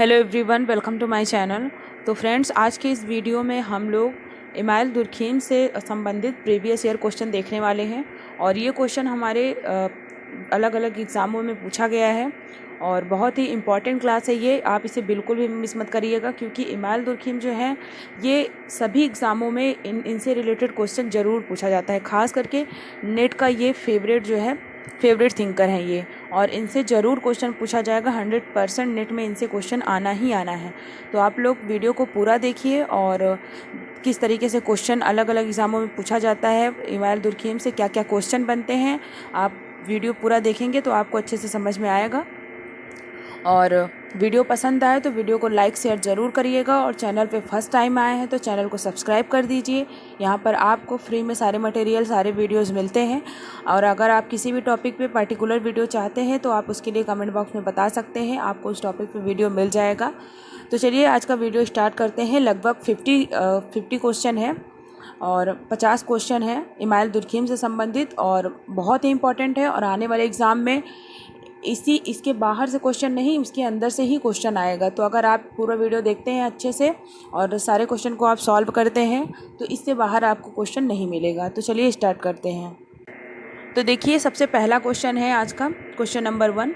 Hello everyone, welcome to my channel. तो friends, आज के इस वीडियो में हम लोग इमाइल दुर्खीम से संबंधित प्रीवियस ईयर क्वेश्चन देखने वाले हैं। और ये क्वेश्चन हमारे अलग अलग एग्ज़ामों में पूछा गया है और बहुत ही इम्पॉर्टेंट क्लास है ये। आप इसे बिल्कुल भी मिस मत करिएगा, क्योंकि इमाइल दुर्खीम जो है ये सभी एग्ज़ामों में इनसे रिलेटेड क्वेश्चन ज़रूर पूछा जाता है। ख़ास करके नेट का ये फेवरेट थिंकर हैं ये, और इनसे ज़रूर क्वेश्चन पूछा जाएगा। 100% नेट में इनसे क्वेश्चन आना ही आना है। तो आप लोग वीडियो को पूरा देखिए और किस तरीके से क्वेश्चन अलग अलग एग्ज़ामों में पूछा जाता है, इमाइल दुर्खीम से क्या क्या क्वेश्चन बनते हैं, आप वीडियो पूरा देखेंगे तो आपको अच्छे से समझ में आएगा। और वीडियो पसंद आए तो वीडियो को लाइक शेयर ज़रूर करिएगा, और चैनल पे फर्स्ट टाइम आए हैं तो चैनल को सब्सक्राइब कर दीजिए। यहाँ पर आपको फ्री में सारे मटेरियल, सारे वीडियोस मिलते हैं। और अगर आप किसी भी टॉपिक पे पर्टिकुलर वीडियो चाहते हैं तो आप उसके लिए कमेंट बॉक्स में बता सकते हैं, आपको उस टॉपिक पे वीडियो मिल जाएगा। तो चलिए आज का वीडियो स्टार्ट करते हैं। लगभग 50 क्वेश्चन है और 50 क्वेश्चन है इमाइल दुर्खीम से संबंधित, और बहुत ही इंपॉर्टेंट है। और आने वाले एग्ज़ाम में इसके बाहर से क्वेश्चन नहीं, इसके अंदर से ही क्वेश्चन आएगा। तो अगर आप पूरा वीडियो देखते हैं अच्छे से और सारे क्वेश्चन को आप सॉल्व करते हैं तो इससे बाहर आपको क्वेश्चन नहीं मिलेगा। तो चलिए स्टार्ट करते हैं। तो देखिए, सबसे पहला क्वेश्चन है आज का, क्वेश्चन नंबर 1।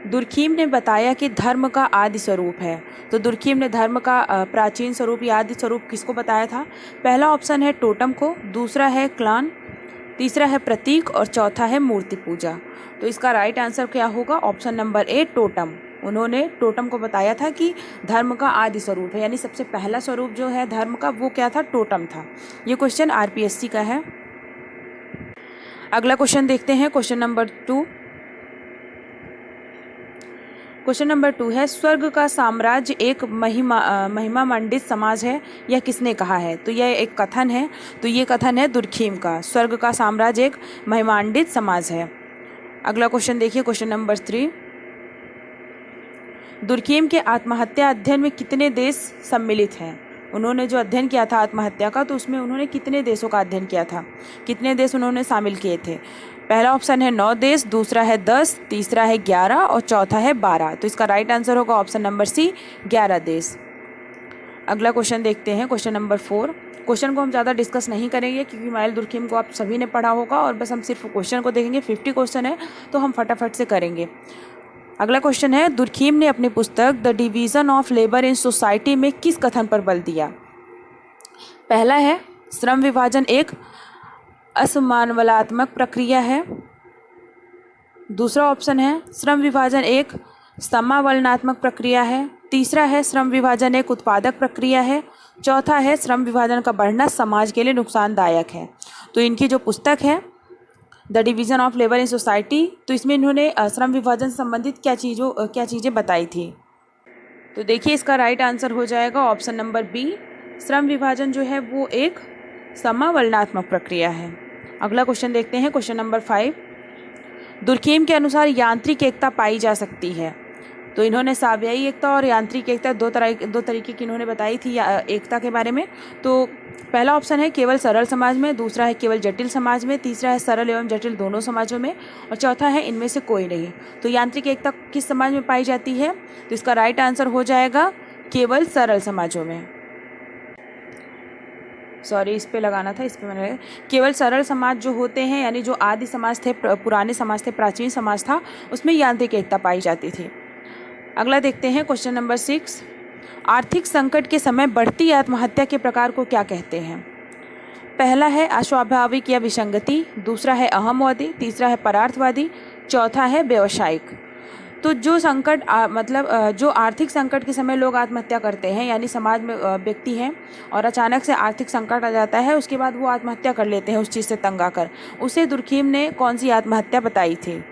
दुर्खीम ने बताया कि धर्म का आदि स्वरूप है। तो दुर्खीम ने धर्म का प्राचीन स्वरूप या आदि स्वरूप किसको बताया था? पहला ऑप्शन है टोटम को, दूसरा है क्लान, तीसरा है प्रतीक और चौथा है मूर्ति पूजा। तो इसका राइट आंसर क्या होगा? ऑप्शन नंबर ए, टोटम। उन्होंने टोटम को बताया था कि धर्म का आदि स्वरूप है, यानी सबसे पहला स्वरूप जो है धर्म का वो क्या था? टोटम था। ये क्वेश्चन आरपीएससी का है। अगला क्वेश्चन देखते हैं, क्वेश्चन नंबर 2। क्वेश्चन नंबर 2 है, स्वर्ग का साम्राज्य एक महिमा मंडित समाज है, यह किसने कहा है? तो यह एक कथन है। तो ये कथन है दुर्खीम का, स्वर्ग का साम्राज्य एक महिमांडित समाज है। अगला क्वेश्चन देखिए, क्वेश्चन नंबर 3। दुर्खीम के आत्महत्या अध्ययन में कितने देश सम्मिलित हैं? उन्होंने जो अध्ययन किया था आत्महत्या का, तो उसमें उन्होंने कितने देशों का अध्ययन किया था, कितने देश उन्होंने शामिल किए थे? पहला ऑप्शन है 9 देश, दूसरा है 10, तीसरा है 11 और चौथा है 12। तो इसका राइट आंसर होगा ऑप्शन नंबर सी, 11 देश। अगला क्वेश्चन देखते हैं, क्वेश्चन नंबर 4। क्वेश्चन को हम ज़्यादा डिस्कस नहीं करेंगे क्योंकि इमाइल दुर्खीम को आप सभी ने पढ़ा होगा, और बस हम सिर्फ क्वेश्चन को देखेंगे। 50 क्वेश्चन है तो हम फटाफट से करेंगे। अगला क्वेश्चन है, दुर्खीम ने अपनी पुस्तक the division of labour in society में किस कथन पर बल दिया? पहला है श्रम विभाजन एक असमानवलात्मक प्रक्रिया है, दूसरा ऑप्शन है श्रम विभाजन एक समावलनात्मक प्रक्रिया है, तीसरा है श्रम विभाजन एक उत्पादक प्रक्रिया है, चौथा है श्रम विभाजन का बढ़ना समाज के लिए नुकसानदायक है। तो इनकी जो पुस्तक है the division of labour in society, तो इसमें इन्होंने श्रम विभाजन से संबंधित क्या चीज़ें बताई थी? तो देखिए, इसका राइट आंसर हो जाएगा ऑप्शन नंबर बी, श्रम विभाजन जो है वो एक समावलनात्मक प्रक्रिया है। अगला क्वेश्चन देखते हैं, क्वेश्चन नंबर 5। दुर्खीम के अनुसार यांत्रिक एकता पाई जा सकती है। तो इन्होंने साव्ययी एकता और यांत्रिक एकता दो तरीके की इन्होंने बताई थी एकता के बारे में। तो पहला ऑप्शन है केवल सरल समाज में, दूसरा है केवल जटिल समाज में, तीसरा है सरल एवं जटिल दोनों समाजों में, और चौथा है इनमें से कोई नहीं। तो यांत्रिक एकता किस समाज में पाई जाती है? तो इसका राइट आंसर हो जाएगा केवल सरल समाजों में। सॉरी, इस पे लगाना था, इस पे मैंने केवल सरल समाज जो होते हैं, यानी जो आदि समाज थे, पुराने समाज थे, प्राचीन समाज था, उसमें यांत्रिक एकता पाई जाती थी। अगला देखते हैं, क्वेश्चन नंबर 6। आर्थिक संकट के समय बढ़ती आत्महत्या के प्रकार को क्या कहते हैं? पहला है अस्वाभाविक या विसंगति, दूसरा है अहमवादी, तीसरा है परार्थवादी, चौथा है व्यावसायिक। तो जो संकट जो आर्थिक संकट के समय लोग आत्महत्या करते हैं, यानी समाज में व्यक्ति हैं और अचानक से आर्थिक संकट आ जाता है, उसके बाद वो आत्महत्या कर लेते हैं उस चीज़ से तंग आकर, उसे दुर्खीम ने कौन सी आत्महत्या बताई थी?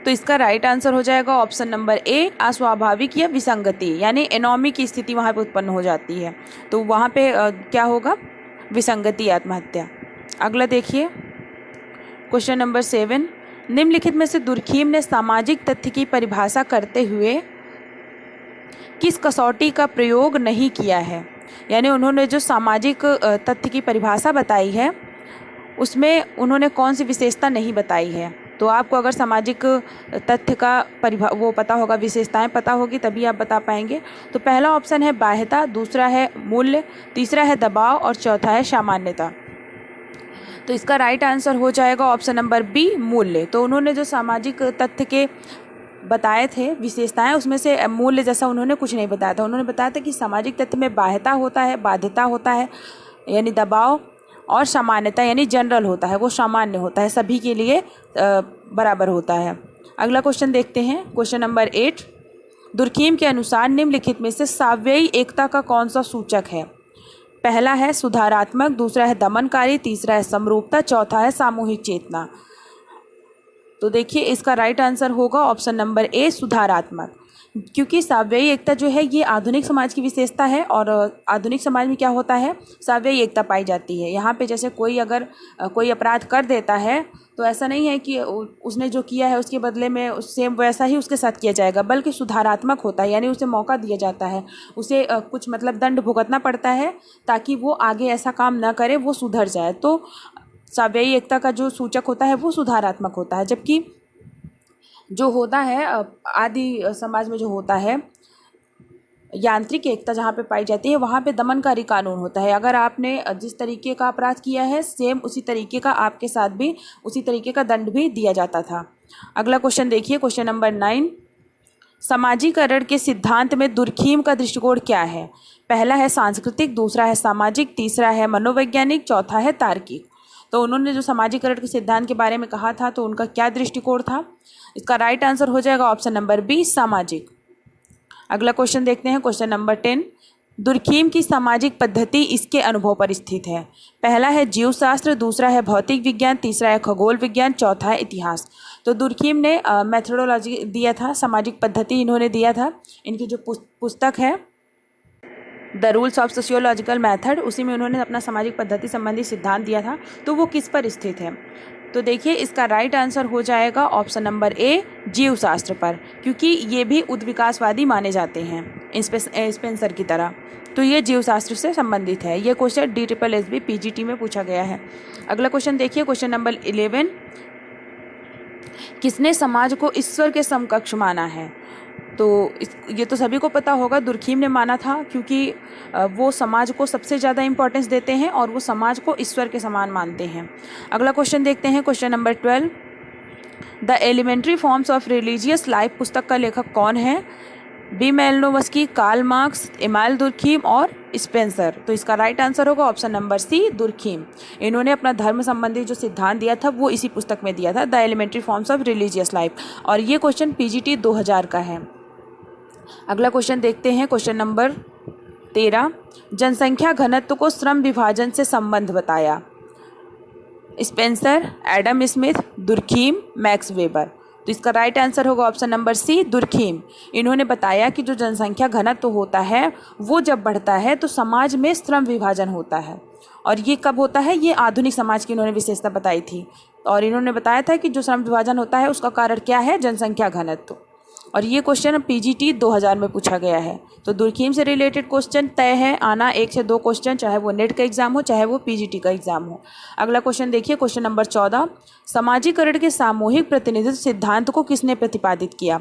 तो इसका राइट आंसर हो जाएगा ऑप्शन नंबर ए, अस्वाभाविक या विसंगति, यानी एनोमी की स्थिति वहाँ पे उत्पन्न हो जाती है, तो वहाँ पे क्या होगा? विसंगति आत्महत्या। अगला देखिए, क्वेश्चन नंबर 7। निम्नलिखित में से दुर्खीम ने सामाजिक तथ्य की परिभाषा करते हुए किस कसौटी का प्रयोग नहीं किया है? यानी उन्होंने जो सामाजिक तथ्य की परिभाषा बताई है उसमें उन्होंने कौन सी विशेषता नहीं बताई है? तो आपको अगर सामाजिक तथ्य का वो पता होगा, विशेषताएं पता होगी, तभी आप बता पाएंगे। तो पहला ऑप्शन है बाह्यता, दूसरा है मूल्य, तीसरा है दबाव और चौथा है सामान्यता। तो इसका राइट आंसर हो जाएगा ऑप्शन नंबर बी, मूल्य। तो उन्होंने जो सामाजिक तथ्य के बताए थे विशेषताएं, उसमें से मूल्य जैसा उन्होंने कुछ नहीं बताया था। उन्होंने बताया था कि सामाजिक तथ्य में बाह्यता होता है, बाध्यता होता है यानी दबाव, और सामान्यता यानी जनरल होता है, वो सामान्य होता है, सभी के लिए बराबर होता है। अगला क्वेश्चन देखते हैं, क्वेश्चन नंबर 8। दुर्खीम के अनुसार निम्नलिखित में से साव्ययी एकता का कौन सा सूचक है? पहला है सुधारात्मक, दूसरा है दमनकारी, तीसरा है समरूपता, चौथा है सामूहिक चेतना। तो देखिए इसका राइट आंसर होगा ऑप्शन नंबर ए, सुधारात्मक। क्योंकि साव्ययी एकता जो है ये आधुनिक समाज की विशेषता है, और आधुनिक समाज में क्या होता है, साव्ययी एकता पाई जाती है। यहाँ पे जैसे कोई अगर कोई अपराध कर देता है तो ऐसा नहीं है कि उसने जो किया है उसके बदले में सेम वैसा ही उसके साथ किया जाएगा, बल्कि सुधारात्मक होता है, यानी उसे मौका दिया जाता है, उसे कुछ मतलब दंड भुगतना पड़ता है ताकि वो आगे ऐसा काम न करे, वो सुधर जाए। तो साव्ययी एकता का जो सूचक होता है वो सुधारात्मक होता है। जबकि जो होता है आदि समाज में जो होता है यांत्रिक एकता जहाँ पे पाई जाती है, वहाँ पे दमनकारी कानून होता है। अगर आपने जिस तरीके का अपराध किया है सेम उसी तरीके का आपके साथ भी उसी तरीके का दंड भी दिया जाता था। अगला क्वेश्चन देखिए, क्वेश्चन नंबर 9। समाजीकरण के सिद्धांत में दुर्खीम का दृष्टिकोण क्या है? पहला है सांस्कृतिक, दूसरा है सामाजिक, तीसरा है मनोवैज्ञानिक, चौथा है तार्किक। तो उन्होंने जो समाजीकरण के सिद्धांत के बारे में कहा था तो उनका क्या दृष्टिकोण था? इसका राइट आंसर हो जाएगा ऑप्शन नंबर बी, सामाजिक। अगला क्वेश्चन देखते हैं, क्वेश्चन नंबर 10। दुर्खीम की सामाजिक पद्धति इसके अनुभव पर स्थित है। पहला है जीवशास्त्र, दूसरा है भौतिक विज्ञान, तीसरा है खगोल विज्ञान, चौथा है इतिहास। तो दुर्खीम ने मेथोडोलॉजी दिया था, सामाजिक पद्धति इन्होंने दिया था। इनकी जो पुस्तक है the rules of sociological method, उसी में उन्होंने अपना सामाजिक पद्धति संबंधी सिद्धांत दिया था। तो वो किस पर स्थित है? तो देखिए इसका राइट आंसर हो जाएगा ऑप्शन नंबर ए, जीवशास्त्र पर, क्योंकि ये भी उद्विकासवादी माने जाते हैं स्पेंसर की तरह। तो ये जीवशास्त्र से संबंधित है। ये क्वेश्चन DSSB PGT में पूछा गया है। अगला क्वेश्चन देखिए, क्वेश्चन नंबर 11। किसने समाज को ईश्वर के समकक्ष माना है? तो ये तो सभी को पता होगा, दुर्खीम ने माना था, क्योंकि वो समाज को सबसे ज़्यादा इम्पोर्टेंस देते हैं और वो समाज को ईश्वर के समान मानते हैं। अगला क्वेश्चन देखते हैं, question number 12। The elementary forms of religious life पुस्तक का लेखक कौन है? B. Malinowski, Karl Marx, Emmanuel Durkheim और स्पेंसर। तो इसका राइट आंसर होगा ऑप्शन नंबर सी, दुर्खीम। इन्होंने अपना धर्म संबंधी जो सिद्धांत दिया था वो इसी पुस्तक में दिया था, the elementary forms of religious life. और ये क्वेश्चन PGT 2000 का है। अगला क्वेश्चन देखते हैं, क्वेश्चन नंबर 13। जनसंख्या घनत्व को श्रम विभाजन से संबंध बताया। Spencer, Adam Smith, Durkheim, Max weber. तो इसका राइट आंसर होगा ऑप्शन नंबर सी, दुर्खीम। इन्होंने बताया कि जो जनसंख्या घनत्व होता है वो जब बढ़ता है तो समाज में श्रम विभाजन होता है। और ये कब होता है? ये आधुनिक समाज की इन्होंने विशेषता बताई थी। और इन्होंने बताया था कि जो श्रम विभाजन होता है उसका कारण क्या है? जनसंख्या घनत्व। और ये क्वेश्चन PGT 2000 में पूछा गया है। तो दुर्खीम से रिलेटेड क्वेश्चन तय है आना 1 से 2 क्वेश्चन, चाहे वो नेट का एग्जाम हो चाहे वो PGT का एग्जाम हो। अगला क्वेश्चन देखिए, क्वेश्चन नंबर 14। समाजीकरण के सामूहिक प्रतिनिधित्व सिद्धांत को किसने प्रतिपादित किया?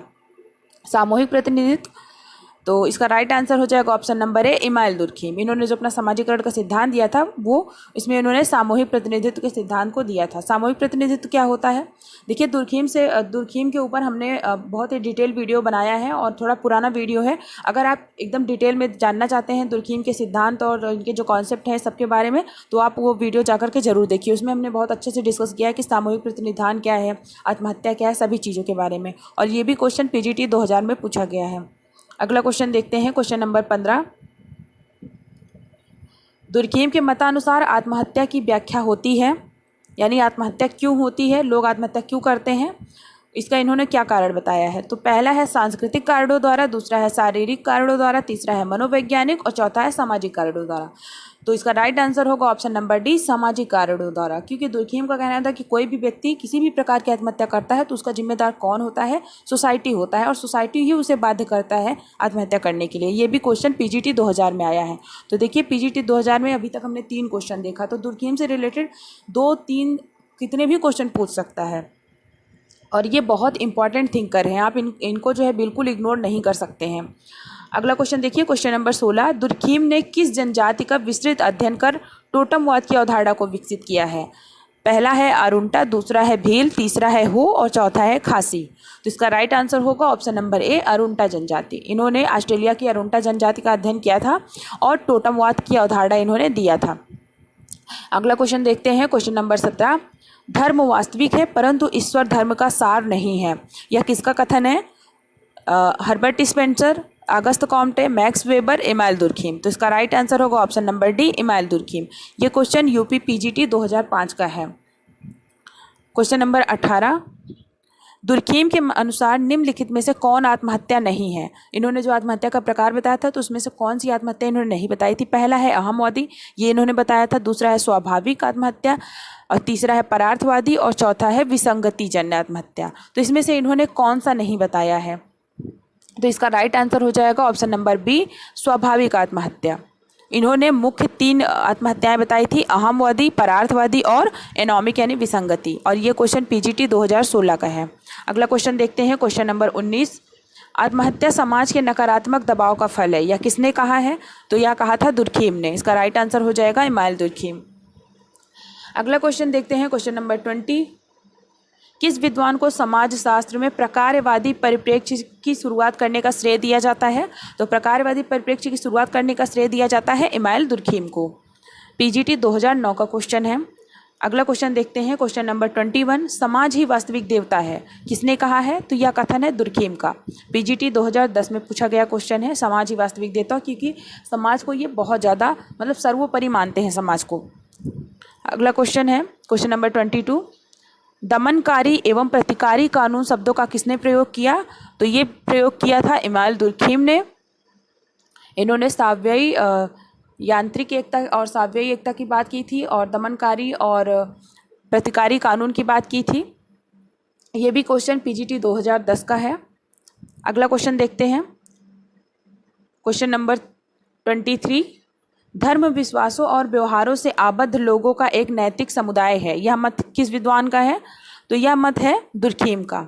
सामूहिक प्रतिनिधित्व, तो इसका राइट आंसर हो जाएगा option number A, Emmanuel Durkheim. इन्होंने जो अपना समाजीकरण का सिद्धांत दिया था वो इसमें उन्होंने सामूहिक प्रतिनिधित्व के सिद्धांत को दिया था। सामूहिक प्रतिनिधित्व क्या होता है? देखिए दुर्खीम के ऊपर हमने बहुत ही डिटेल वीडियो बनाया है और थोड़ा पुराना वीडियो है। अगर आप एकदम डिटेल में जानना चाहते हैं दुर्खीम के सिद्धांत और इनके जो कॉन्सेप्ट हैं सबके बारे में, तो आप वो वीडियो जाकर के जरूर देखिए। उसमें हमने बहुत अच्छे से डिस्कस किया है कि सामूहिक प्रतिनिधान क्या है, आत्महत्या क्या है, सभी चीज़ों के बारे में। और ये भी क्वेश्चन PGT 2000 में पूछा गया है। अगला क्वेश्चन देखते हैं, क्वेश्चन नंबर 15। दुर्खीम के मतानुसार आत्महत्या की व्याख्या होती है, यानी आत्महत्या क्यों होती है, लोग आत्महत्या क्यों करते हैं, इसका इन्होंने क्या कारण बताया है? तो पहला है सांस्कृतिक कारणों द्वारा, दूसरा है शारीरिक कारणों द्वारा, तीसरा है मनोवैज्ञानिक और चौथा है सामाजिक कारणों द्वारा। तो इसका राइट आंसर होगा ऑप्शन नंबर डी, सामाजिक कारणों द्वारा। क्योंकि दुर्खीम का कहना था कि कोई भी व्यक्ति किसी भी प्रकार की आत्महत्या करता है तो उसका जिम्मेदार कौन होता है? सोसाइटी होता है, और सोसाइटी ही उसे बाध्य करता है आत्महत्या करने के लिए। ये भी क्वेश्चन PGT 2000 में आया है। तो देखिए PGT 2000 में अभी तक हमने 3 क्वेश्चन देखा, तो दुर्खीम से रिलेटेड 2-3 कितने भी क्वेश्चन पूछ सकता है। और ये बहुत इंपॉर्टेंट थिंकर हैं, आप इनको जो है बिल्कुल इग्नोर नहीं कर सकते हैं। अगला क्वेश्चन देखिए, क्वेश्चन नंबर 16, दुर्खिम ने किस जनजाति का विस्तृत अध्ययन कर टोटमवाद की अवधारणा को विकसित किया है? पहला है अरुंटा, दूसरा है भील, तीसरा है हो और चौथा है खासी। तो इसका राइट आंसर होगा ऑप्शन नंबर ए, अरुंटा जनजाति। इन्होंने ऑस्ट्रेलिया की अरुंटा जनजाति का अध्ययन किया था और टोटमवाद की अवधारणा इन्होंने दिया था। अगला क्वेश्चन देखते हैं, क्वेश्चन नंबर 17, धर्म वास्तविक है परंतु ईश्वर धर्म का सार नहीं है, यह किसका कथन है? Herbert Spencer, Auguste Comte, Max Weber, Emile Durkheim. तो इसका राइट आंसर होगा option number D, Emile Durkheim. ये क्वेश्चन यूपी पीजीटी 2005 का है। क्वेश्चन नंबर 18, दुर्खिम के अनुसार निम्नलिखित में से कौन आत्महत्या नहीं है? इन्होंने जो आत्महत्या का प्रकार बताया था तो उसमें से कौन सी आत्महत्या इन्होंने नहीं बताई थी? पहला है अहमवादी, ये इन्होंने बताया था, दूसरा है स्वाभाविक आत्महत्या, और तीसरा है परार्थवादी, और चौथा है विसंगतिजन्य आत्महत्या। तो इसमें से इन्होंने कौन सा नहीं बताया है? तो इसका राइट आंसर हो जाएगा ऑप्शन नंबर बी, स्वाभाविक आत्महत्या। इन्होंने मुख्य 3 आत्महत्याएं बताई थी, अहमवादी, परार्थवादी और एनोमिक यानी विसंगति, और ये क्वेश्चन पीजीटी 2016 का है। अगला क्वेश्चन देखते हैं, क्वेश्चन नंबर 19, आत्महत्या समाज के नकारात्मक दबाव का फल है, यह किसने कहा है? तो यह कहा था दुर्खिम ने। इसका राइट आंसर हो जाएगा इमाइल दुर्खिम। अगला क्वेश्चन देखते हैं, क्वेश्चन नंबर 20, किस विद्वान को समाजशास्त्र में प्रकारवादी परिप्रेक्ष्य की शुरुआत करने का श्रेय दिया जाता है? तो प्रकारवादी परिप्रेक्ष्य की शुरुआत करने का श्रेय दिया जाता है इमाइल दुर्खिम को। पीजीटी 2009 का क्वेश्चन है। अगला क्वेश्चन देखते हैं, क्वेश्चन नंबर 21, समाज ही वास्तविक देवता है, किसने कहा है? तो यह कथन है दुर्खिम का। पीजीटी 2010 में पूछा गया क्वेश्चन है, समाज ही वास्तविक देवता, क्योंकि समाज को ये बहुत ज़्यादा मतलब सर्वोपरि मानते हैं समाज को। अगला क्वेश्चन है, क्वेश्चन नंबर 22, दमनकारी एवं प्रतिकारी कानून शब्दों का किसने प्रयोग किया? तो ये प्रयोग किया था इमाइल दुर्खिम ने। इन्होंने साव्ययी यांत्रिक एकता और साव्ययी एकता की बात की थी और दमनकारी और प्रतिकारी कानून की बात की थी। ये भी क्वेश्चन पीजीटी 2010 का है। अगला क्वेश्चन देखते हैं, क्वेश्चन नंबर 23, धर्म विश्वासों और व्यवहारों से आबद्ध लोगों का एक नैतिक समुदाय है, यह मत किस विद्वान का है? तो यह मत है दुर्खिम का।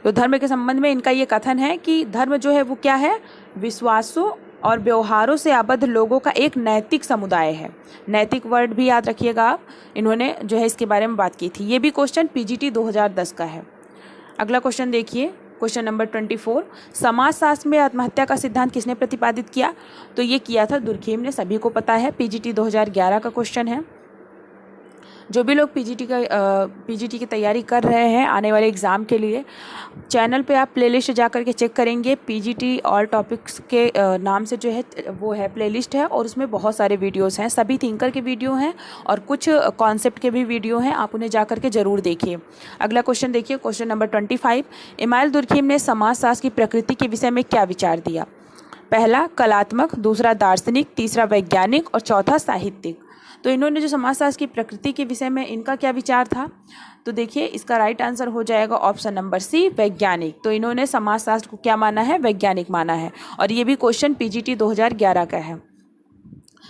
तो धर्म के संबंध में इनका ये कथन है कि धर्म जो है वो क्या है? विश्वासों और व्यवहारों से आबद्ध लोगों का एक नैतिक समुदाय है। नैतिक वर्ड भी याद रखिएगा आप, इन्होंने जो है इसके बारे में बात की थी। ये भी क्वेश्चन पीजीटी 2010 का है। अगला क्वेश्चन देखिए, क्वेश्चन नंबर 24, समाजशास्त्र में आत्महत्या का सिद्धांत किसने प्रतिपादित किया? तो ये किया था दुर्खिम ने, सभी को पता है। पीजीटी 2011 का क्वेश्चन है। जो भी लोग पीजीटी की तैयारी कर रहे हैं आने वाले एग्ज़ाम के लिए, चैनल पे आप प्लेलिस्ट जा कर के चेक करेंगे, पीजीटी ऑल टॉपिक्स के नाम से जो है वो है प्लेलिस्ट है, और उसमें बहुत सारे वीडियोस हैं, सभी थिंकर के वीडियो हैं और कुछ कॉन्सेप्ट के भी वीडियो हैं, आप उन्हें जा कर के ज़रूर देखिए। अगला क्वेश्चन देखिए, क्वेश्चन नंबर 25, इमाइल दुर्खिम ने समाजशास्त्र की प्रकृति के विषय में क्या विचार दिया? पहला कलात्मक, दूसरा दार्शनिक, तीसरा वैज्ञानिक और चौथा साहित्यिक। तो इन्होंने जो समाजशास्त्र की प्रकृति के विषय में इनका क्या विचार था? तो देखिए इसका राइट आंसर हो जाएगा ऑप्शन नंबर सी, वैज्ञानिक। तो इन्होंने समाजशास्त्र को क्या माना है? वैज्ञानिक माना है, और ये भी क्वेश्चन पीजीटी 2011 का है।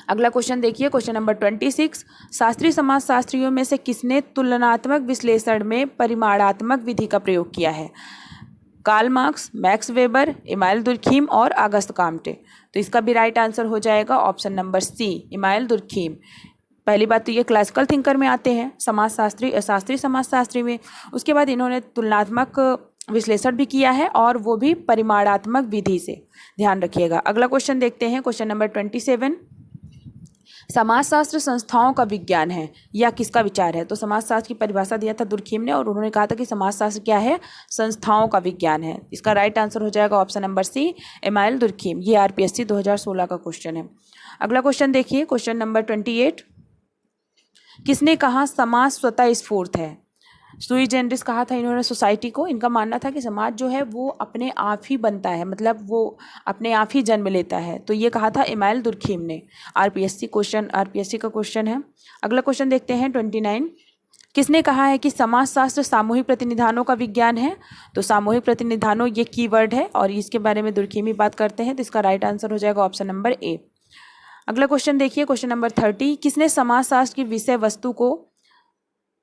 अगला क्वेश्चन देखिए, क्वेश्चन नंबर 26, शास्त्रीय समाजशास्त्रियों में से किसने तुलनात्मक विश्लेषण में परिमाणात्मक विधि का प्रयोग किया है? Karl Marx, Max Weber, Emile Durkheim और अगस्त कॉम्टे। तो इसका भी राइट आंसर हो जाएगा option number C, Emile Durkheim. पहली बात तो ये क्लासिकल थिंकर में आते हैं, शास्त्रीय समाजशास्त्री में। उसके बाद इन्होंने तुलनात्मक विश्लेषण भी किया है और वो भी परिमाणात्मक विधि से, ध्यान रखिएगा। अगला क्वेश्चन देखते हैं, क्वेश्चन नंबर 27, समाजशास्त्र संस्थाओं का विज्ञान है, यह किसका विचार है? तो समाजशास्त्र की परिभाषा दिया था दुर्खिम ने और उन्होंने कहा था कि समाजशास्त्र क्या है? संस्थाओं का विज्ञान है। इसका राइट आंसर हो जाएगा option number C, Emile Durkheim. ये आरपीएससी 2016 का क्वेश्चन है। अगला क्वेश्चन देखिए, क्वेश्चन नंबर 28, किसने कहा समाज स्वतः स्फूर्त है? सुई जेनरिस कहा था इन्होंने सोसाइटी को। इनका मानना था कि समाज जो है वो अपने आप ही बनता है, मतलब वो अपने आप ही जन्म लेता है। तो ये कहा था इमाइल दुर्खिम ने। आरपीएससी का क्वेश्चन है। अगला क्वेश्चन देखते हैं 29, किसने कहा है कि समाजशास्त्र सामूहिक प्रतिनिधानों का विज्ञान है? तो सामूहिक प्रतिनिधानों ये कीवर्ड है और इसके बारे में दुर्खिम ही बात करते हैं। तो इसका राइट आंसर हो जाएगा ऑप्शन नंबर ए। अगला क्वेश्चन देखिए, क्वेश्चन नंबर 30, किसने समाजशास्त्र की विषय वस्तु को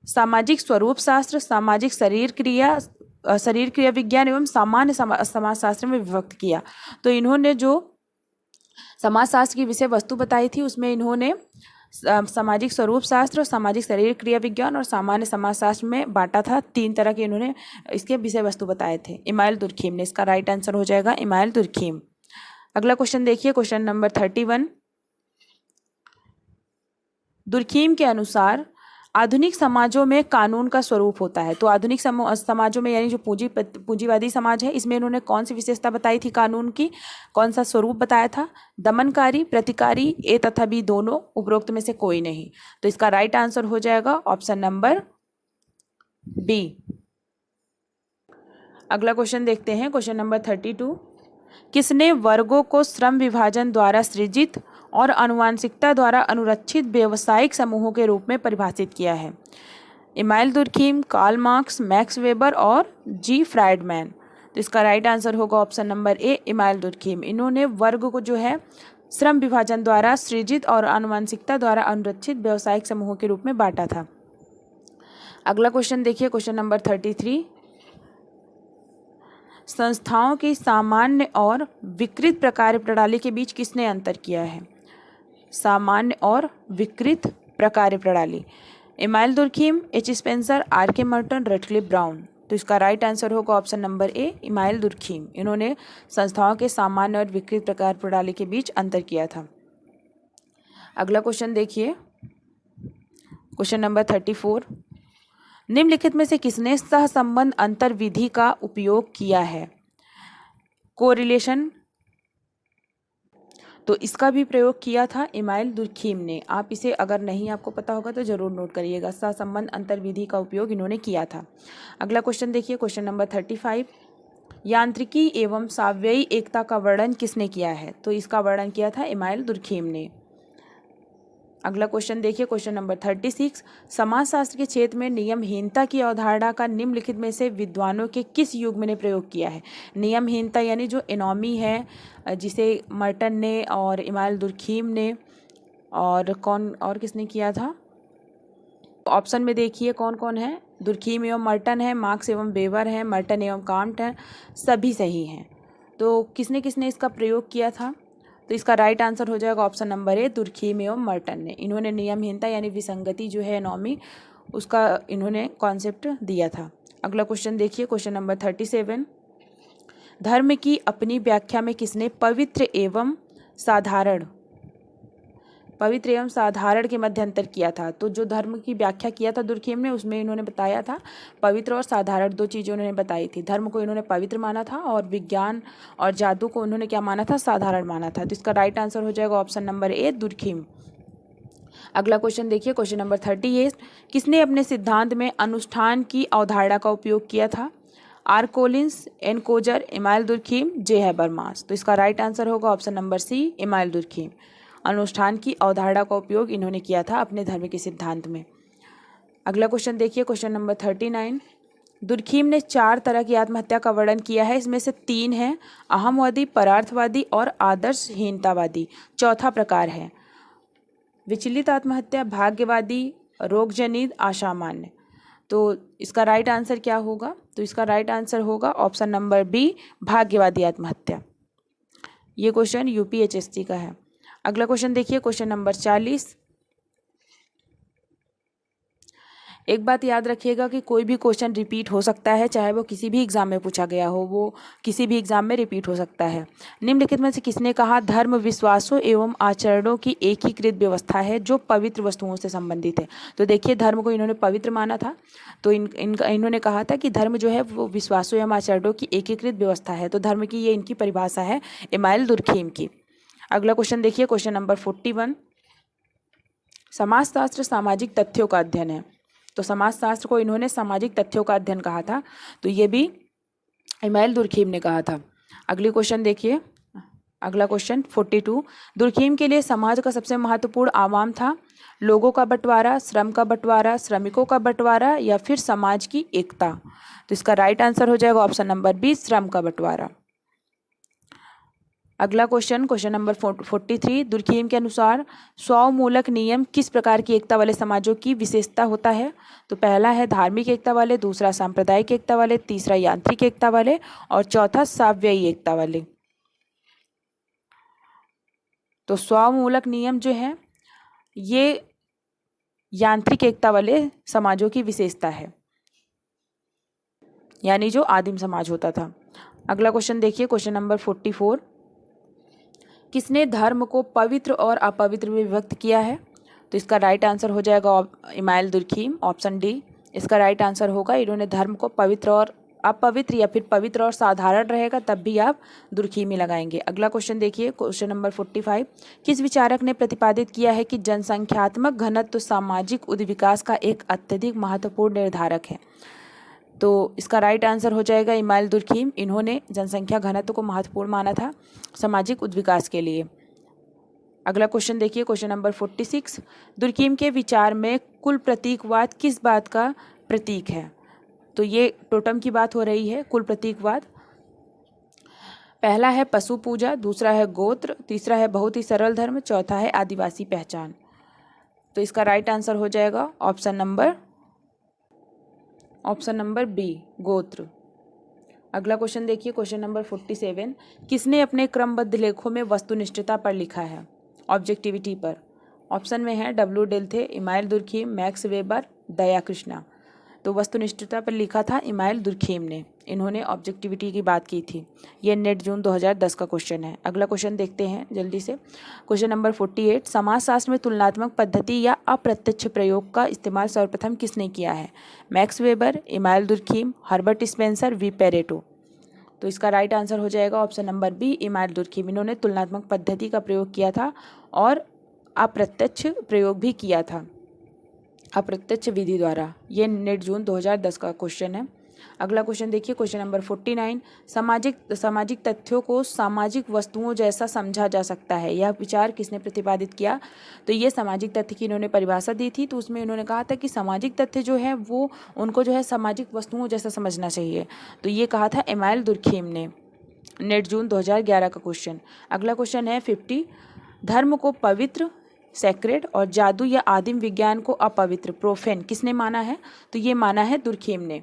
सामाजिक स्वरूप शास्त्र, सामाजिक शरीर क्रिया विज्ञान एवं सामान्य समाजशास्त्र में विभक्त किया। तो इन्होंने जो समाजशास्त्र की विषय वस्तु बताई थी उसमें इन्होंने सामाजिक स्वरूप शास्त्र, सामाजिक शरीर क्रिया विज्ञान और सामान्य समाजशास्त्र में बांटा था। 3 तरह के इन्होंने इसके विषय वस्तु बताए थे इमाइल दुर्खीम ने। इसका राइट आंसर हो जाएगा इमाइल दुर्खीम। अगला क्वेश्चन देखिए, क्वेश्चन नंबर 31। दुर्खीम के अनुसार आधुनिक समाजों में कानून का स्वरूप होता है। तो आधुनिक समाजों में यानी जो पूंजीवादी समाज है इसमें इन्होंने कौन सी विशेषता बताई थी कानून की, कौन सा स्वरूप बताया था? दमनकारी, प्रतिकारी, ए तथा बी दोनों, उपरोक्त में से कोई नहीं। तो इसका राइट आंसर हो जाएगा ऑप्शन नंबर बी। अगला क्वेश्चन देखते हैं, क्वेश्चन नंबर 32। किसने वर्गों को श्रम विभाजन द्वारा सृजित और आनुवंशिकता द्वारा अनुरक्षित व्यावसायिक समूहों के रूप में परिभाषित किया है? Emile Durkheim, Karl Marx, Max Weber और जी फ्राइडमैन। तो इसका राइट आंसर होगा option number A, Emile Durkheim. इन्होंने वर्ग को जो है श्रम विभाजन द्वारा सृजित और आनुवंशिकता द्वारा अनुरक्षित व्यावसायिक समूहों के रूप में बांटा था। अगला क्वेश्चन देखिए, क्वेश्चन नंबर 33। संस्थाओं की सामान्य और विकृत प्रकार प्रणाली के बीच किसने अंतर किया है? सामान्य और विकृत प्रकार प्रणाली, Emile Durkheim, H Spencer, R K Merton, Radcliffe Brown. तो इसका राइट आंसर होगा option number A, Emile Durkheim. इन्होंने संस्थाओं के सामान्य और विकृत प्रकार प्रणाली के बीच अंतर किया था। अगला क्वेश्चन देखिए, क्वेश्चन नंबर 34। निम्नलिखित में से किसने सहसंबंध अंतर विधि का उपयोग किया है? कोरिलेशन, तो इसका भी प्रयोग किया था इमाइल दुर्खीम ने। आप इसे अगर नहीं आपको पता होगा तो जरूर नोट करिएगा, सहसंबंध अंतर विधि का उपयोग इन्होंने किया था। अगला क्वेश्चन देखिए, क्वेश्चन नंबर 35। यांत्रिकी एवं सावयवी एकता का वर्णन किसने किया है? तो इसका वर्णन किया था इमाइल दुर्खीम ने। अगला क्वेश्चन देखिए, क्वेश्चन नंबर 36। समाजशास्त्र के क्षेत्र में नियमहीनता की अवधारणा का निम्नलिखित में से विद्वानों के किस युग में ने प्रयोग किया है? नियमहीनता यानी जो एनॉमी है, जिसे मर्टन ने और इमाइल दुर्खीम ने और कौन और किसने किया था? ऑप्शन में देखिए कौन कौन है। दुर्खीम एवं मर्टन है, मार्क्स एवं वेबर है, मर्टन एवं कांट है, सभी सही हैं। तो किसने किसने इसका प्रयोग किया था? तो इसका राइट आंसर हो जाएगा ऑप्शन नंबर ए, दुर्खीम एवं मर्टन ने। इन्होंने नियमहीनता यानी विसंगति जो है एनॉमी, उसका इन्होंने कॉन्सेप्ट दिया था। अगला क्वेश्चन देखिए, क्वेश्चन नंबर 37। धर्म की अपनी व्याख्या में किसने पवित्र एवं साधारण के मध्य अंतर किया था? तो जो धर्म की व्याख्या किया था दुर्खीम ने, उसमें इन्होंने बताया था पवित्र और साधारण, 2 चीज़ें उन्होंने बताई थी। धर्म को इन्होंने पवित्र माना था और विज्ञान और जादू को उन्होंने क्या माना था? साधारण माना था। तो इसका राइट आंसर हो जाएगा ऑप्शन नंबर ए, दुर्खीम। अगला क्वेश्चन देखिए, क्वेश्चन नंबर 38। किसने अपने सिद्धांत में अनुष्ठान की अवधारणा का उपयोग किया था? R Collins, N Coser, Emile Durkheim, J Habermas. तो इसका राइट आंसर होगा option number C, Emile Durkheim. अनुष्ठान की अवधारणा का उपयोग इन्होंने किया था अपने धर्म के सिद्धांत में। अगला क्वेश्चन देखिए, क्वेश्चन नंबर 39। दुर्खीम ने 4 तरह की आत्महत्या का वर्णन किया है। इसमें से 3 हैं अहमवादी, परार्थवादी और आदर्शहीनतावादी। चौथा प्रकार है विचलित आत्महत्या, भाग्यवादी, रोगजनित, असामान्य। तो इसका राइट आंसर क्या होगा? तो इसका राइट आंसर होगा ऑप्शन नंबर बी, भाग्यवादी आत्महत्या। ये क्वेश्चन यूपीएचएससी का है। अगला क्वेश्चन देखिए, क्वेश्चन नंबर 40। एक बात याद रखिएगा कि कोई भी क्वेश्चन रिपीट हो सकता है, चाहे वो किसी भी एग्जाम में पूछा गया हो, वो किसी भी एग्जाम में रिपीट हो सकता है। निम्नलिखित में से किसने कहा धर्म विश्वासों एवं आचरणों की एकीकृत व्यवस्था है जो पवित्र वस्तुओं से संबंधित है? तो देखिए, धर्म को इन्होंने पवित्र माना था, तो इन्होंने कहा था कि धर्म जो है वो विश्वासों एवं आचरणों की एकीकृत व्यवस्था है। तो धर्म की ये इनकी परिभाषा है इमाइल दुर्खीम की। अगला क्वेश्चन देखिए, क्वेश्चन नंबर 41। समाजशास्त्र सामाजिक तथ्यों का अध्ययन है। तो समाजशास्त्र को इन्होंने सामाजिक तथ्यों का अध्ययन कहा था, तो ये भी इमाइल दुर्खीम ने कहा था। अगली क्वेश्चन देखिए, अगला क्वेश्चन 42। दुर्खीम के लिए समाज का सबसे महत्वपूर्ण आयाम था लोगों का बंटवारा, श्रम का बंटवारा, श्रमिकों का बंटवारा या फिर समाज की एकता? तो इसका राइट आंसर हो जाएगा ऑप्शन नंबर बी, श्रम का बंटवारा। अगला क्वेश्चन नंबर 43, दुर्खीम के अनुसार स्वमूलक नियम किस प्रकार की एकता वाले समाजों की विशेषता होता है? तो पहला है धार्मिक एकता वाले, दूसरा सांप्रदायिक एकता वाले, तीसरा यांत्रिक एकता वाले और चौथा साव्ययी एकता वाले। तो स्वमूलक नियम जो है ये यांत्रिक एकता वाले समाजों की विशेषता है, यानी जो आदिम समाज होता था। अगला क्वेश्चन देखिए, क्वेश्चन नंबर 44, किसने धर्म को पवित्र और अपवित्र में विभक्त किया है? तो इसका राइट आंसर हो जाएगा इमाइल दुर्खीम, ऑप्शन डी इसका राइट आंसर होगा। इन्होंने धर्म को पवित्र और अपवित्र या फिर पवित्र और साधारण रहेगा तब भी आप दुर्खीम ही लगाएंगे। अगला क्वेश्चन देखिए, क्वेश्चन नंबर 45, किस विचारक ने प्रतिपादित किया है कि जनसंख्यात्मक घनत्व तो सामाजिक उद्विकास का एक अत्यधिक महत्वपूर्ण निर्धारक है? तो इसका राइट आंसर हो जाएगा इमाइल दुर्खीम। इन्होंने जनसंख्या घनत्व को महत्वपूर्ण माना था सामाजिक उद्विकास के लिए। अगला क्वेश्चन देखिए, क्वेश्चन नंबर 46, दुर्खीम के विचार में कुल प्रतीकवाद किस बात का प्रतीक है? तो ये टोटम की बात हो रही है। कुल प्रतीकवाद पहला है पशु पूजा, दूसरा है गोत्र, तीसरा है बहुत ही सरल धर्म, चौथा है आदिवासी पहचान। तो इसका राइट आंसर हो जाएगा ऑप्शन नंबर बी, गोत्र। अगला क्वेश्चन देखिए, क्वेश्चन नंबर 47, किसने अपने क्रमबद्ध लेखों में वस्तुनिष्ठता पर लिखा है, ऑब्जेक्टिविटी पर? ऑप्शन में है W Dilthey, Emile Durkheim, Max Weber, Daya Krishna. तो वस्तुनिष्ठता पर लिखा था इमाइल दुर्खीम ने। इन्होंने ऑब्जेक्टिविटी की बात की थी। ये नेट जून 2010 का क्वेश्चन है। अगला क्वेश्चन देखते हैं जल्दी से, क्वेश्चन नंबर 48, समाजशास्त्र में तुलनात्मक पद्धति या अप्रत्यक्ष प्रयोग का इस्तेमाल सर्वप्रथम किसने किया है? Max Weber, Emile Durkheim, Herbert Spencer, V Pareto. तो इसका राइट आंसर हो जाएगा option number B, Emile Durkheim. इन्होंने तुलनात्मक पद्धति का प्रयोग किया था और अप्रत्यक्ष प्रयोग भी किया था, अप्रत्यक्ष विधि द्वारा। ये नेट जून 2010 का क्वेश्चन है। अगला क्वेश्चन देखिए, क्वेश्चन नंबर 49, सामाजिक तथ्यों को सामाजिक वस्तुओं जैसा समझा जा सकता है, यह विचार किसने प्रतिपादित किया? तो ये सामाजिक तथ्य की इन्होंने परिभाषा दी थी। तो उसमें इन्होंने कहा था कि सामाजिक तथ्य जो है वो उनको जो है सामाजिक वस्तुओं जैसा समझना चाहिए। तो ये कहा था इमाइल दुर्खीम ने, नेट जून 2011 का क्वेश्चन। अगला क्वेश्चन है 50, धर्म को पवित्र, सेक्रेड और जादू या आदिम विज्ञान को अपवित्र, प्रोफेन किसने माना है? तो ये माना है दुर्खीम ने।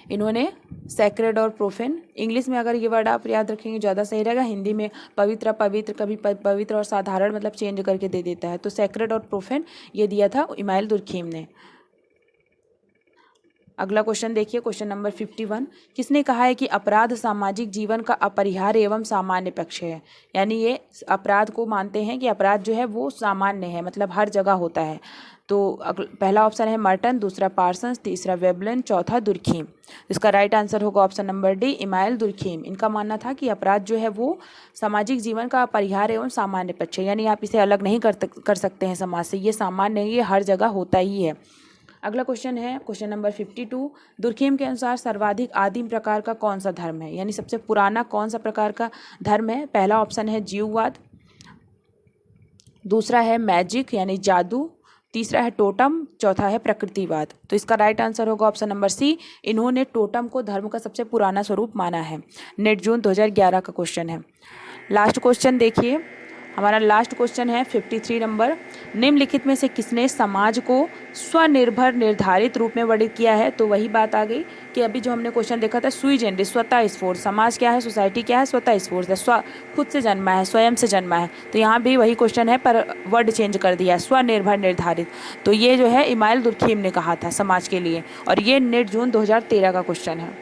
इन्होंने सेक्रेड और प्रोफेन, इंग्लिश में अगर ये वर्ड आप याद रखेंगे ज़्यादा सही रहेगा। हिंदी में पवित्र, पवित्र, कभी पवित्र और साधारण मतलब चेंज करके दे देता है। तो सेक्रेड और प्रोफेन ये दिया था इमाइल दुर्खीम ने। अगला क्वेश्चन देखिए, क्वेश्चन नंबर 51, किसने कहा है कि अपराध सामाजिक जीवन का अपरिहार्य एवं सामान्य पक्ष है? यानी ये अपराध को मानते हैं कि अपराध जो है वो सामान्य है, मतलब हर जगह होता है। तो पहला ऑप्शन है मर्टन, दूसरा पार्सन्स, तीसरा वेबलन, चौथा दुर्खीम। इसका राइट आंसर होगा option number D, email Durkheim. इनका मानना था कि अपराध जो है वो सामाजिक जीवन का अपरिहार्य एवं सामान्य पक्ष है, यानी आप इसे अलग नहीं कर सकते हैं समाज से, ये सामान्य नहीं, ये हर जगह होता ही है। अगला क्वेश्चन है क्वेश्चन नंबर 52, दुर्खीम के अनुसार सर्वाधिक आदिम प्रकार का कौन सा धर्म है, यानी सबसे पुराना कौन सा प्रकार का धर्म है? पहला ऑप्शन है जीववाद, दूसरा है मैजिक यानी जादू, तीसरा है टोटम, चौथा है प्रकृतिवाद। तो इसका राइट आंसर होगा ऑप्शन नंबर सी, इन्होंने टोटम को धर्म का सबसे पुराना स्वरूप माना है। नेट जून 2011 का क्वेश्चन है। लास्ट क्वेश्चन देखिए, हमारा लास्ट क्वेश्चन है 53 नंबर, निम्नलिखित में से किसने समाज को स्वनिर्भर निर्धारित रूप में वर्णित किया है? तो वही बात आ गई कि अभी जो हमने क्वेश्चन देखा था सुई जनरस, स्वतः स्फूर्त। समाज क्या है, सोसाइटी क्या है, स्वतः स्फूर्त है, खुद से जन्मा है, स्वयं से जन्मा है। तो यहाँ भी वही क्वेश्चन है पर वर्ड चेंज कर दिया है, स्वनिर्भर निर्धारित। तो ये जो है इमाइल दुर्खीम ने कहा था समाज के लिए, और ये नेट जून 2013 का क्वेश्चन है।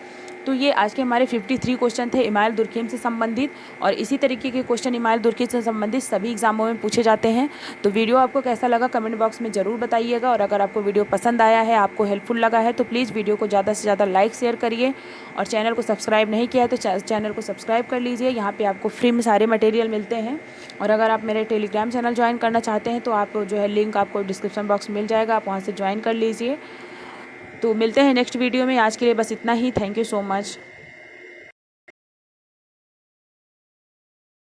तो ये आज के हमारे 53 क्वेश्चन थे इमाइल दुर्खीम से संबंधित, और इसी तरीके के क्वेश्चन इमाइल दुर्खीम से संबंधित सभी एग्जामों में पूछे जाते हैं। तो वीडियो आपको कैसा लगा कमेंट बॉक्स में ज़रूर बताइएगा, और अगर आपको वीडियो पसंद आया है, आपको हेल्पफुल लगा है, तो प्लीज़ वीडियो को ज़्यादा से ज़्यादा लाइक शेयर करिए, और चैनल को सब्सक्राइब नहीं किया है तो चैनल को सब्सक्राइब कर लीजिए। यहाँ पर आपको फ्री में सारे मटेरियल मिलते हैं, और अगर आप मेरे टेलीग्राम चैनल ज्वाइन करना चाहते हैं तो आप जो है लिंक आपको डिस्क्रिप्शन बॉक्स में मिल जाएगा, आप वहाँ से ज्वाइन कर लीजिए। तो मिलते हैं नेक्स्ट वीडियो में, आज के लिए बस इतना ही। Thank you so much.